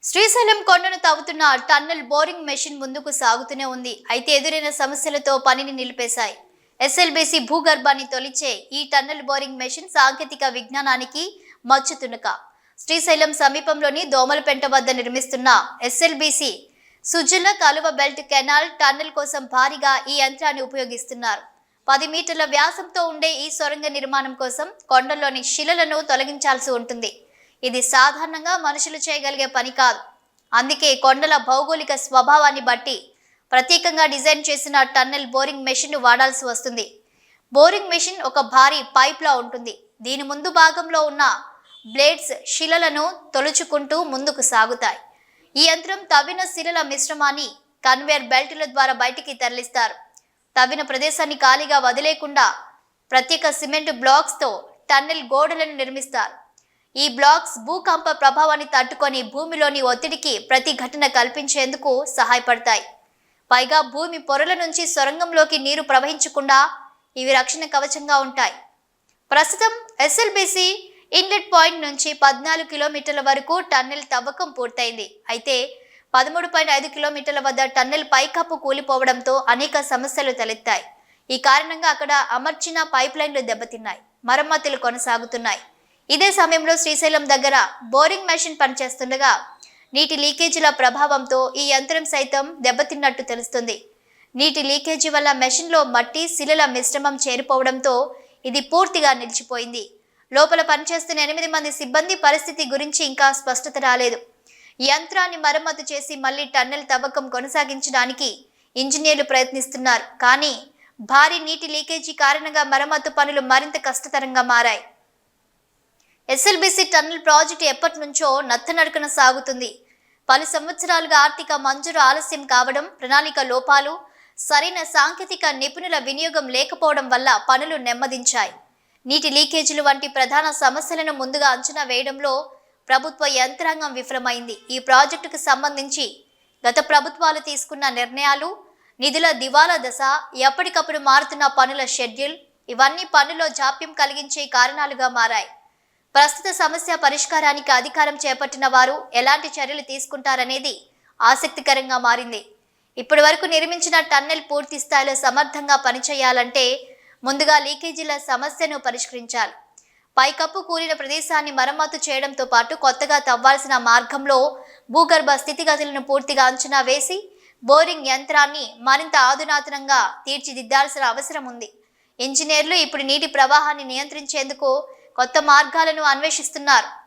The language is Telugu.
శ్రీశైలం కొండను తవ్వుతున్న టన్నెల్ బోరింగ్ మెషిన్ ముందుకు సాగుతూనే ఉంది. అయితే ఎదురైన సమస్యలతో పనిని నిలిపేశాయి. ఎస్ఎల్బీసీ భూగర్భాన్ని తొలిచే ఈ టన్నెల్ బోరింగ్ మెషిన్ సాంకేతిక విజ్ఞానానికి మచ్చుతునక. శ్రీశైలం సమీపంలోని దోమలపెంట వద్ద నిర్మిస్తున్న ఎస్ఎల్బీసీ సుజల కాలువ బెల్ట్ కెనాల్ టన్నెల్ కోసం భారీగా ఈ యంత్రాన్ని ఉపయోగిస్తున్నారు. 10 మీటర్ల వ్యాసంతో ఉండే ఈ సొరంగ నిర్మాణం కోసం కొండల్లోని శిలలను తొలగించాల్సి ఉంటుంది. ఇది సాధారణంగా మనుషులు చేయగలిగే పని కాదు. అందుకే కొండల భౌగోళిక స్వభావాన్ని బట్టి ప్రత్యేకంగా డిజైన్ చేసిన టన్నెల్ బోరింగ్ మెషిన్ వాడాల్సి వస్తుంది. బోరింగ్ మెషిన్ ఒక భారీ పైప్లా ఉంటుంది. దీని ముందు భాగంలో ఉన్న బ్లేడ్స్ శిలలను తొలుచుకుంటూ ముందుకు సాగుతాయి. ఈ యంత్రం తవ్విన శిలల మిశ్రమాన్ని కన్వేయర్ బెల్టుల ద్వారా బయటికి తరలిస్తారు. తవ్విన ప్రదేశాన్ని ఖాళీగా వదిలేకుండా ప్రత్యేక సిమెంట్ బ్లాక్స్తో టన్నెల్ గోడలను నిర్మిస్తారు. ఈ బ్లాక్స్ భూకంప ప్రభావాన్ని తట్టుకొని భూమిలోని ఒత్తిడికి ప్రతిఘటన కల్పించేందుకు సహాయపడతాయి. పైగా భూమి పొరల నుంచి సొరంగంలోకి నీరు ప్రవహించకుండా ఇవి రక్షణ కవచంగా ఉంటాయి. ప్రస్తుతం ఎస్ఎల్బీసీ ఇన్లెట్ పాయింట్ నుంచి 14 కిలోమీటర్ల వరకు టన్నెల్ తవ్వకం పూర్తయింది. అయితే 13.5 కిలోమీటర్ల వద్ద టన్నెల్ పైకప్పు కూలిపోవడంతో అనేక సమస్యలు తలెత్తాయి. ఈ కారణంగా అక్కడ అమర్చిన పైప్ లైన్లు దెబ్బతిన్నాయి. మరమ్మతులు కొనసాగుతున్నాయి. ఇదే సమయంలో శ్రీశైలం దగ్గర బోరింగ్ మెషిన్ పనిచేస్తుండగా నీటి లీకేజీల ప్రభావంతో ఈ యంత్రం సైతం దెబ్బతిన్నట్టు తెలుస్తుంది. నీటి లీకేజీ వల్ల మెషిన్లో మట్టి శిలల మిశ్రమం చేరిపోవడంతో ఇది పూర్తిగా నిలిచిపోయింది. లోపల పనిచేస్తున్న 8 మంది సిబ్బంది పరిస్థితి గురించి ఇంకా స్పష్టత రాలేదు. యంత్రాన్ని మరమ్మతు చేసి మళ్లీ టన్నెల్ తవ్వకం కొనసాగించడానికి ఇంజనీర్లు ప్రయత్నిస్తున్నారు. కానీ భారీ నీటి లీకేజీ కారణంగా మరమ్మతు పనులు మరింత కష్టతరంగా మారాయి. ఎస్ఎల్బీసీ టన్నెల్ ప్రాజెక్టు ఎప్పటి నుంచో నత్తనడకన సాగుతుంది. పలు సంవత్సరాలుగా ఆర్థిక మంజూరు ఆలస్యం కావడం, ప్రణాళిక లోపాలు, సరైన సాంకేతిక నిపుణుల వినియోగం లేకపోవడం వల్ల పనులు నెమ్మదించాయి. నీటి లీకేజీలు వంటి ప్రధాన సమస్యలను ముందుగా అంచనా వేయడంలో ప్రభుత్వ యంత్రాంగం విఫలమైంది. ఈ ప్రాజెక్టుకు సంబంధించి గత ప్రభుత్వాలు తీసుకున్న నిర్ణయాలు, నిధుల దివాలా దశ, ఎప్పటికప్పుడు మారుతున్న పనుల షెడ్యూల్ ఇవన్నీ పనుల్లో జాప్యం కలిగించే కారణాలుగా మారాయి. ప్రస్తుత సమస్య పరిష్కారానికి అధికారం చేపట్టిన వారు ఎలాంటి చర్యలు తీసుకుంటారనేది ఆసక్తికరంగా మారింది. ఇప్పటి వరకు నిర్మించిన టన్నెల్ పూర్తి స్థాయిలో సమర్థంగా పనిచేయాలంటే ముందుగా లీకేజీల సమస్యను పరిష్కరించాలి. పైకప్పు కూలిన ప్రదేశాన్ని మరమ్మతు చేయడంతో పాటు కొత్తగా తవ్వాల్సిన మార్గంలో భూగర్భ స్థితిగతులను పూర్తిగా అంచనా వేసి బోరింగ్ యంత్రాన్ని మరింత ఆధునాతనంగా తీర్చిదిద్దాల్సిన అవసరం ఉంది. ఇంజనీర్లు ఇప్పుడు నీటి ప్రవాహాన్ని నియంత్రించేందుకు కొత్త మార్గాలను అన్వేషిస్తున్నారు.